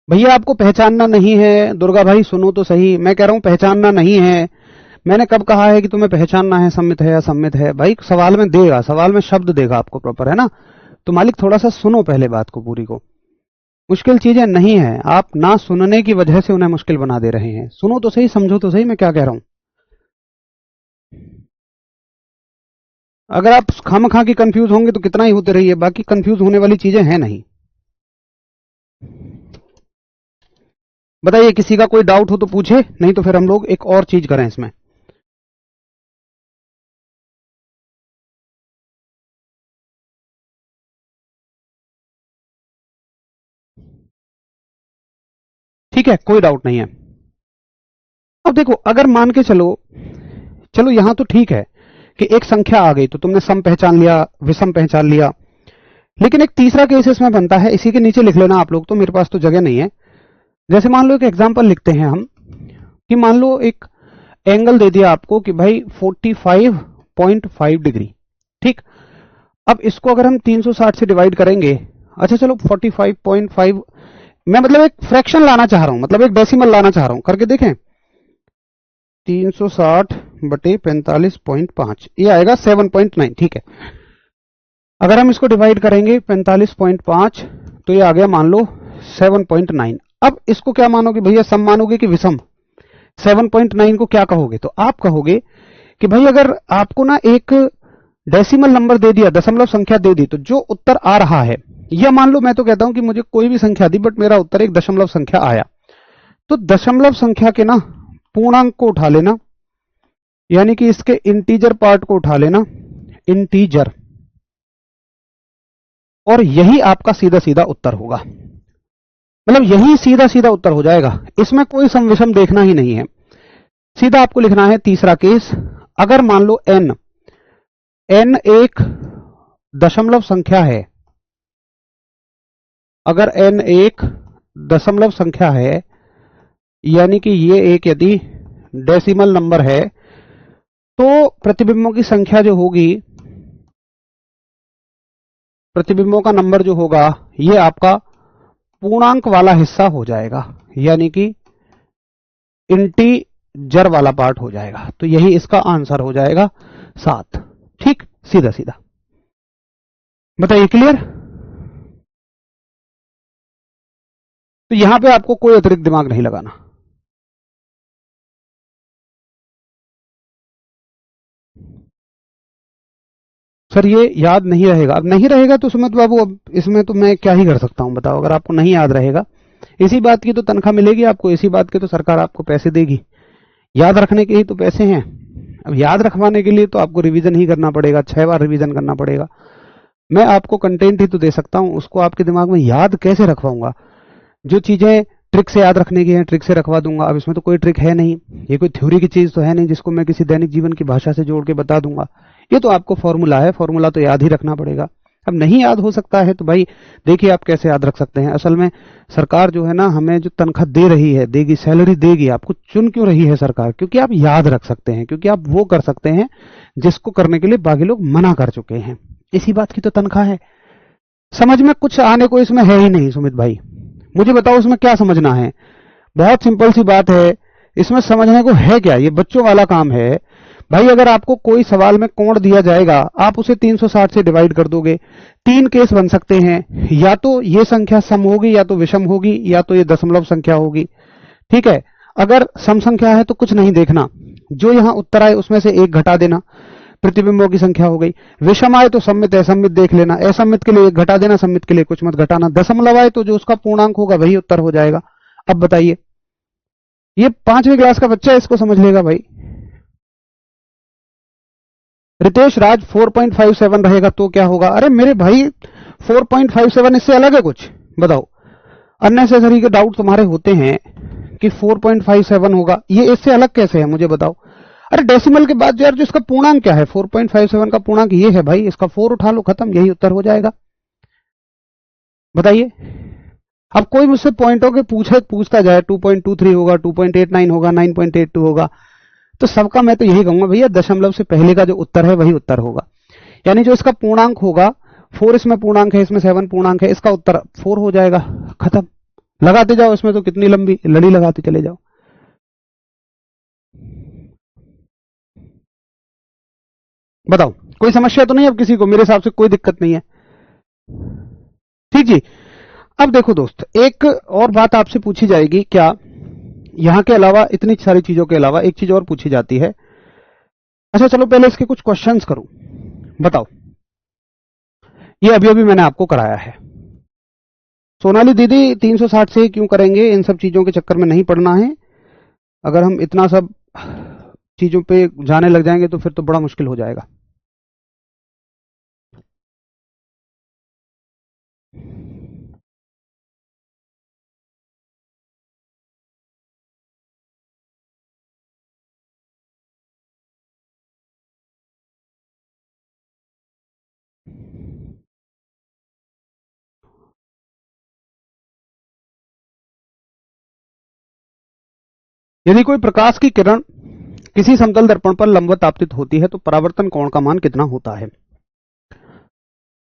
भैया आपको पहचानना नहीं है, दुर्गा भाई सुनो तो सही, मैं कह रहा हूं पहचानना नहीं है। मैंने कब कहा है कि तुम्हें पहचानना है सम्मित है या असम्मित है? भाई सवाल में देगा, सवाल में शब्द देगा आपको प्रॉपर, है ना। तो मालिक थोड़ा सा सुनो पहले बात को पूरी को। मुश्किल चीजें नहीं है, आप ना सुनने की वजह से उन्हें मुश्किल बना दे रहे हैं। सुनो तो सही, समझो तो सही मैं क्या कह रहा हूं। अगर आप खामखा की कंफ्यूज होंगे तो कितना ही होते रहिए, बाकी कंफ्यूज होने वाली चीजें हैं नहीं। बताइए, किसी का कोई डाउट हो तो पूछे, नहीं तो फिर हम लोग एक और चीज करें इसमें। ठीक है, कोई डाउट नहीं है। अब देखो, अगर मान के चलो यहां तो ठीक है कि एक संख्या आ गई तो तुमने सम पहचान लिया, विषम पहचान लिया, लेकिन एक तीसरा केस इसमें बनता है, इसी के नीचे लिख लेना आप लोग, तो मेरे पास तो जगह नहीं है। जैसे मान लो एक एग्जांपल लिखते हैं हम, कि मान लो एक एंगल दे दिया आपको कि भाई 45.5 डिग्री, ठीक। अब इसको अगर हम 360 से डिवाइड करेंगे, अच्छा चलो 45.5, मैं मतलब एक फ्रैक्शन लाना चाह रहा हूं, मतलब एक डेसिमल लाना चाह रहा हूं, करके देखें। 360 बटे 45.5, ये आएगा 7.9, ठीक है। अगर हम इसको डिवाइड करेंगे 45.5, तो ये आ गया मान लो 7.9। अब इसको क्या मानोगे भैया, सम मानोगे कि विषम? 7.9 को क्या कहोगे? तो आप कहोगे कि भाई अगर आपको ना एक डेसिमल नंबर दे दिया, दशमलव संख्या दे दी, तो जो उत्तर आ रहा है, या मान लो मैं तो कहता हूं कि मुझे कोई भी संख्या दी बट मेरा उत्तर एक दशमलव संख्या आया, तो दशमलव संख्या के ना पूर्णांक को उठा लेना, यानी कि इसके इंटीजर पार्ट को उठा लेना, इंटीजर, और यही आपका सीधा सीधा उत्तर होगा। मतलब यही सीधा सीधा उत्तर हो जाएगा, इसमें कोई सम विषम देखना ही नहीं है। सीधा आपको लिखना है तीसरा केस। अगर मान लो n एक दशमलव संख्या है, अगर n एक दशमलव संख्या है, यानी कि ये एक यदि डेसिमल नंबर है, तो प्रतिबिंबों की संख्या जो होगी, प्रतिबिंबों का नंबर जो होगा, ये आपका पूर्णांक वाला हिस्सा हो जाएगा, यानी कि इंटीजर वाला पार्ट हो जाएगा। तो यही इसका आंसर हो जाएगा 7, ठीक, सीधा सीधा। बताइए, क्लियर? तो यहां पे आपको कोई अतिरिक्त दिमाग नहीं लगाना। सर ये याद नहीं रहेगा, अब नहीं रहेगा तो सुमित बाबू, अब इसमें तो मैं क्या ही कर सकता हूं, बताओ। अगर आपको नहीं याद रहेगा, इसी बात की तो तनख्वाह मिलेगी आपको, इसी बात के तो सरकार आपको पैसे देगी, याद रखने के ही तो पैसे हैं। अब याद रखवाने के लिए तो आपको रिवीजन ही करना पड़ेगा, 6 बार रिवीजन करना पड़ेगा। मैं आपको कंटेंट ही तो दे सकता हूं, उसको आपके दिमाग में याद कैसे रखवाऊंगा? जो चीजें ट्रिक से याद रखने की हैं, ट्रिक से रखवा दूंगा। अब इसमें तो कोई ट्रिक है नहीं, ये कोई थ्योरी की चीज तो है नहीं जिसको मैं किसी दैनिक जीवन की भाषा से जोड़ के बता दूंगा। ये तो आपको फॉर्मूला है, फॉर्मूला तो याद ही रखना पड़ेगा। अब नहीं याद हो सकता है तो भाई देखिए आप कैसे याद रख सकते हैं। असल में सरकार जो है ना, हमें जो तनख्वाह दे रही है, देगी, सैलरी देगी, आपको चुन क्यों रही है सरकार? क्योंकि आप याद रख सकते हैं, क्योंकि आप वो कर सकते हैं जिसको करने के लिए बाकी लोग मना कर चुके हैं। इसी बात की तो तनख्वाह है। समझ में कुछ आने को इसमें है ही नहीं सुमित भाई, मुझे बताओ इसमें क्या समझना है? बहुत सिंपल सी बात है, इसमें समझने को है क्या? ये बच्चों वाला काम है भाई। अगर आपको कोई सवाल में कोण दिया जाएगा, आप उसे 360 से डिवाइड कर दोगे। 3 केस बन सकते हैं, या तो ये संख्या सम होगी, या तो विषम होगी, या तो ये दशमलव संख्या होगी, ठीक है। अगर सम संख्या है तो कुछ नहीं देखना, जो यहां उत्तर आए उसमें से एक घटा देना, प्रतिबिंबों की संख्या हो गई। विषम आए तो सम्मित असम्मित देख लेना, असम्मित के लिए एक घटा देना, सम्मित के लिए कुछ मत घटाना। दशमलव आए तो जो उसका पूर्णांक होगा वही उत्तर हो जाएगा। अब बताइए, ये 5वीं क्लास का बच्चा इसको समझ लेगा भाई। रितेश राज 4.57 रहेगा तो क्या होगा? अरे मेरे भाई 4.57 इससे अलग है कुछ, बताओ। अननेसेसरी के डाउट तुम्हारे होते हैं कि 4.57 होगा, ये इससे अलग कैसे है मुझे बताओ। अरे डेसिमल के बाद यार जो इसका पूर्णांक क्या है, 4.57 का पूर्णांक ये है भाई, इसका 4 उठा लो, खत्म, यही उत्तर हो जाएगा। बताइए। अब कोई मुझसे पॉइंटों के पूछता जाए, 2.23 होगा, 2.89 होगा, 9.82 होगा, तो सबका मैं तो यही कहूंगा भैया दशमलव से पहले का जो उत्तर है वही उत्तर होगा। यानी जो इसका पूर्णांक होगा, 4 इसमें पूर्णांक है, इसमें 7 पूर्णांक है, इसका उत्तर 4 हो जाएगा, खत्म। लगाते जाओ, इसमें तो कितनी लंबी लड़ी लगाते चले जाओ। बताओ, कोई समस्या तो नहीं अब किसी को? मेरे हिसाब से कोई दिक्कत नहीं है, ठीक जी। अब देखो दोस्त, एक और बात आपसे पूछी जाएगी क्या, यहां के अलावा, इतनी सारी चीजों के अलावा एक चीज और पूछी जाती है। अच्छा चलो पहले इसके कुछ क्वेश्चंस करूं, बताओ। ये अभी अभी मैंने आपको कराया है। सोनाली दीदी 360 से क्यों करेंगे, इन सब चीजों के चक्कर में नहीं पड़ना है। अगर हम इतना सब चीजों पे जाने लग जाएंगे तो फिर तो बड़ा मुश्किल हो जाएगा। यदि कोई प्रकाश की किरण किसी समतल दर्पण पर लंबवत आपतित होती है तो परावर्तन कोण का मान कितना होता है?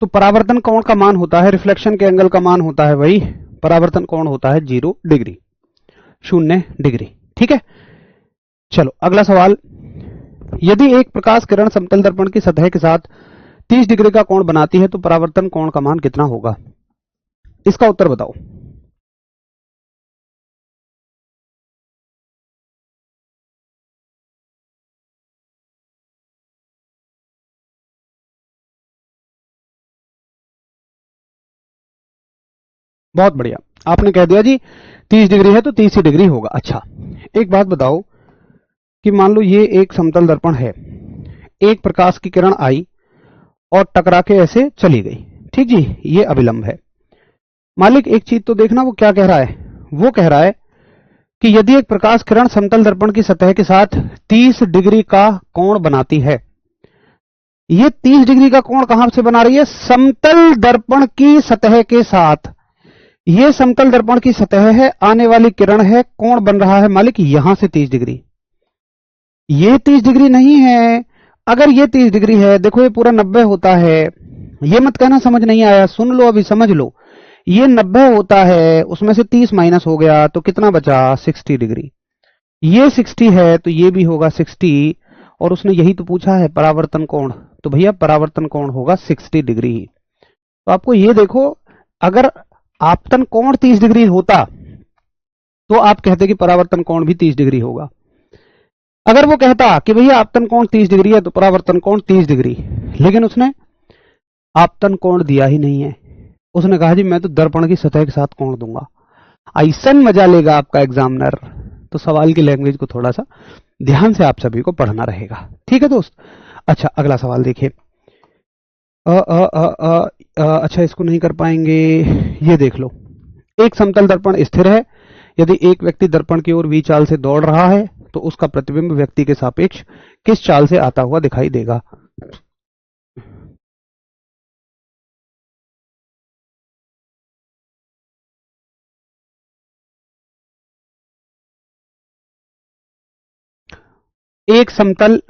तो परावर्तन कोण का मान होता है, रिफ्लेक्शन के एंगल का मान होता है वही परावर्तन कोण होता है 0 डिग्री, 0 डिग्री। ठीक है, चलो अगला सवाल। यदि एक प्रकाश किरण समतल दर्पण की सतह के साथ 30 डिग्री का कोण बनाती है तो परावर्तन कोण का मान कितना होगा? इसका उत्तर बताओ। बहुत बढ़िया, आपने कह दिया जी 30 डिग्री है तो 30 ही डिग्री होगा। अच्छा, एक बात बताओ कि मान लो ये एक समतल दर्पण है, एक प्रकाश की किरण आई और टकरा के ऐसे चली गई। ठीक जी, ये अभिलंब है। मालिक एक चीज तो देखना, वो क्या कह रहा है? वो कह रहा है कि यदि एक प्रकाश किरण समतल दर्पण की सतह के साथ 30 डिग्री का कोण बनाती है, ये 30 डिग्री का कोण कहां से बना रही है? समतल दर्पण की सतह के साथ। ये समतल दर्पण की सतह है, आने वाली किरण है, कोण बन रहा है मालिक यहां से 30 डिग्री। ये 30 डिग्री नहीं है। अगर ये 30 डिग्री है, देखो ये पूरा 90 होता है। ये मत कहना समझ नहीं आया, सुन लो अभी समझ लो। ये 90 होता है, उसमें से 30 माइनस हो गया तो कितना बचा? 60 डिग्री। ये 60 है तो ये भी होगा 60, और उसने यही तो पूछा है परावर्तन कोण, तो भैया परावर्तन कोण होगा 60 डिग्री। तो आपको ये देखो, अगर आपतन कोण 30 डिग्री होता तो आप कहते कि परावर्तन कोण भी 30 डिग्री होगा। अगर वो कहता कि भैया आपतन कोण 30 डिग्री है तो परावर्तन कोण 30 डिग्री, लेकिन उसने आपतन कोण दिया ही नहीं है। उसने कहा जी मैं तो दर्पण की सतह के साथ कोण दूंगा। ऐसा मजा लेगा आपका एग्जामिनर। तो सवाल की लैंग्वेज को थोड़ा सा ध्यान से आप सभी को पढ़ना रहेगा। ठीक है दोस्त। अच्छा, अगला सवाल देखिए। अच्छा, इसको नहीं कर पाएंगे। ये देख लो, एक समतल दर्पण स्थिर है। यदि एक व्यक्ति दर्पण की ओर v चाल से दौड़ रहा है तो उसका प्रतिबिंब व्यक्ति के सापेक्ष किस चाल से आता हुआ दिखाई देगा? एक समतल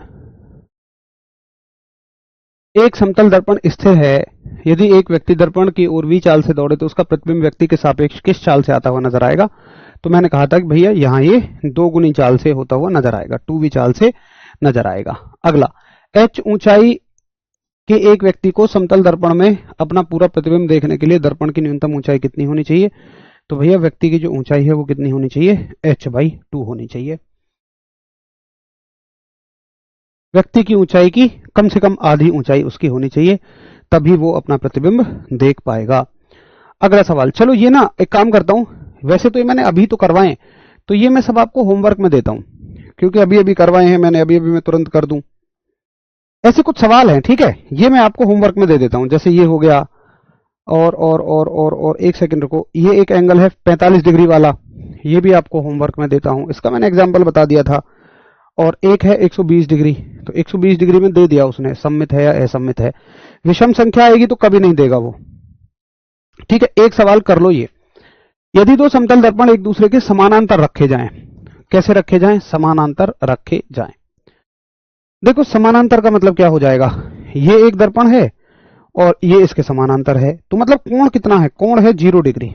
दर्पण स्थिर है। यदि एक व्यक्ति दर्पण की ओर v चाल से दौड़े तो उसका प्रतिबिंब व्यक्ति के सापेक्ष किस चाल से आता हुआ नजर आएगा? तो मैंने कहा था कि भैया यहां ये 2 गुनी चाल से होता हुआ नजर आएगा, 2v चाल से नजर आएगा। अगला, h ऊंचाई के एक व्यक्ति को समतल दर्पण में अपना पूरा प्रतिबिंब देखने के लिए दर्पण की न्यूनतम ऊंचाई कितनी होनी चाहिए? तो भैया व्यक्ति की जो ऊंचाई है वो कितनी होनी चाहिए? h/2 होनी चाहिए। व्यक्ति की ऊंचाई की कम से कम आधी ऊंचाई उसकी होनी चाहिए, तभी वो अपना प्रतिबिंब देख पाएगा। अगला सवाल, चलो ये ना एक काम करता हूं, वैसे तो ये मैंने अभी तो करवाए, तो ये मैं सब आपको होमवर्क में देता हूं, क्योंकि अभी अभी करवाए हैं मैंने, अभी अभी मैं तुरंत कर दूं। ऐसे कुछ सवाल हैं, ठीक है, ये मैं आपको होमवर्क में दे देता हूं। जैसे ये हो गया, और एक सेकंड रुको, ये एक एंगल है 45 डिग्री वाला, ये भी आपको होमवर्क में देता हूं, इसका मैंने एग्जाम्पल बता दिया था। और एक है 120 डिग्री, तो 120 डिग्री में दे दिया उसने, सममित है या असममित है। विषम संख्या आएगी तो कभी नहीं देगा वो। ठीक है, एक सवाल कर लो ये, यदि दो समतल दर्पण एक दूसरे के समानांतर रखे जाएं, कैसे रखे जाएं? समानांतर रखे जाएं। देखो समानांतर का मतलब क्या हो जाएगा? ये एक दर्पण है और ये इसके समानांतर है, तो मतलब कोण कितना है? कोण है 0 डिग्री।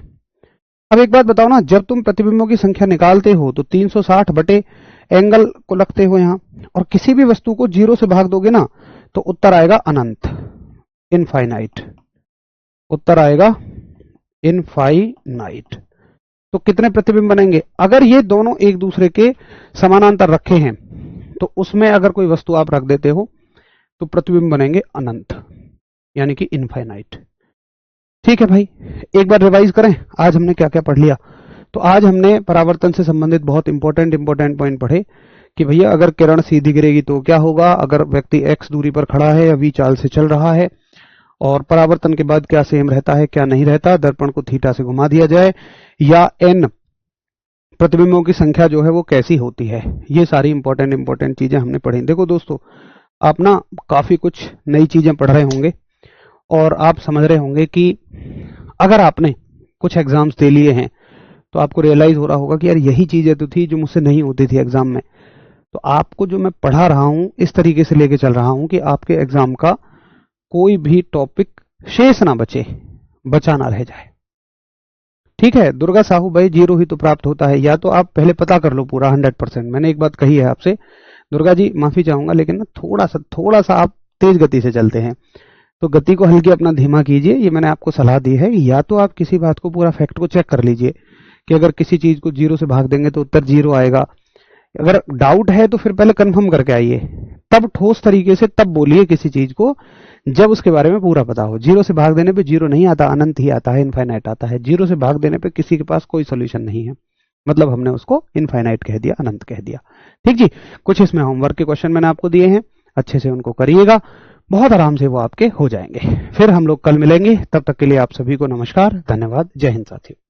अब एक बात बताओ ना, जब तुम प्रतिबिंबों की संख्या निकालते हो तो 360 बटे एंगल को रखते हो यहां, और किसी भी वस्तु को 0 से भाग दोगे ना तो उत्तर आएगा अनंत, इनफाइनाइट। उत्तर आएगा इनफाइनाइट। तो कितने प्रतिबिंब बनेंगे? अगर ये दोनों एक दूसरे के समानांतर रखे हैं तो उसमें अगर कोई वस्तु आप रख देते हो तो प्रतिबिंब बनेंगे अनंत, यानी कि इनफाइनाइट। ठीक है भाई, एक बार रिवाइज करें आज हमने क्या क्या पढ़ लिया। तो आज हमने परावर्तन से संबंधित बहुत इंपॉर्टेंट पॉइंट पढ़े कि भैया अगर किरण सीधी गिरेगी तो क्या होगा, अगर व्यक्ति x दूरी पर खड़ा है या v चाल से चल रहा है, और परावर्तन के बाद क्या सेम रहता है क्या नहीं रहता, दर्पण को थीटा से घुमा दिया जाए, या n प्रतिबिंबों की संख्या जो है वो कैसी होती है। ये सारी इंपॉर्टेंट चीजें हमने पढ़ी। देखो दोस्तों, आप ना काफी कुछ नई चीजें पढ़ रहे होंगे और आप समझ रहे होंगे कि अगर आपने कुछ एग्जाम्स दे लिए हैं तो तो आपको रियलाइज हो रहा होगा कि यार यही चीजें तो थी जो मुझसे नहीं होती थी एग्जाम में। तो आपको जो मैं पढ़ा रहा हूं इस तरीके से लेके चल रहा हूं कि आपके एग्जाम का कोई भी टॉपिक शेष ना बचे, बचा ना रह जाए। ठीक है, दुर्गा साहू भाई 0 ही तो प्राप्त होता है, या तो आप पहले पता कर लो पूरा 100%। मैंने एक बात कही है आपसे, दुर्गा जी माफी चाहूंगा लेकिन ना थोड़ा सा आप तेज गति से चलते हैं, तो गति को हल्की अपना धीमा कीजिए। ये मैंने आपको सलाह दी है। या तो आप किसी बात को, पूरा फैक्ट को चेक कर लीजिए कि अगर किसी चीज को 0 से भाग देंगे तो उत्तर 0 आएगा। अगर डाउट है तो फिर पहले कंफर्म करके आइए, तब ठोस तरीके से तब बोलिए किसी चीज को जब उसके बारे में पूरा पता हो। 0 से भाग देने पे 0 नहीं आता, अनंत ही आता है, इनफाइनाइट आता है। 0 से भाग देने पे किसी के पास कोई सोल्यूशन नहीं है, मतलब हमने उसको इनफाइनाइट कह दिया, अनंत कह दिया। ठीक जी, कुछ इसमें होमवर्क के क्वेश्चन मैंने आपको दिए हैं, अच्छे से उनको करिएगा, बहुत आराम से वो आपके हो जाएंगे। फिर हम लोग कल मिलेंगे, तब तक के लिए आप सभी को नमस्कार, धन्यवाद, जय हिंद साथियों।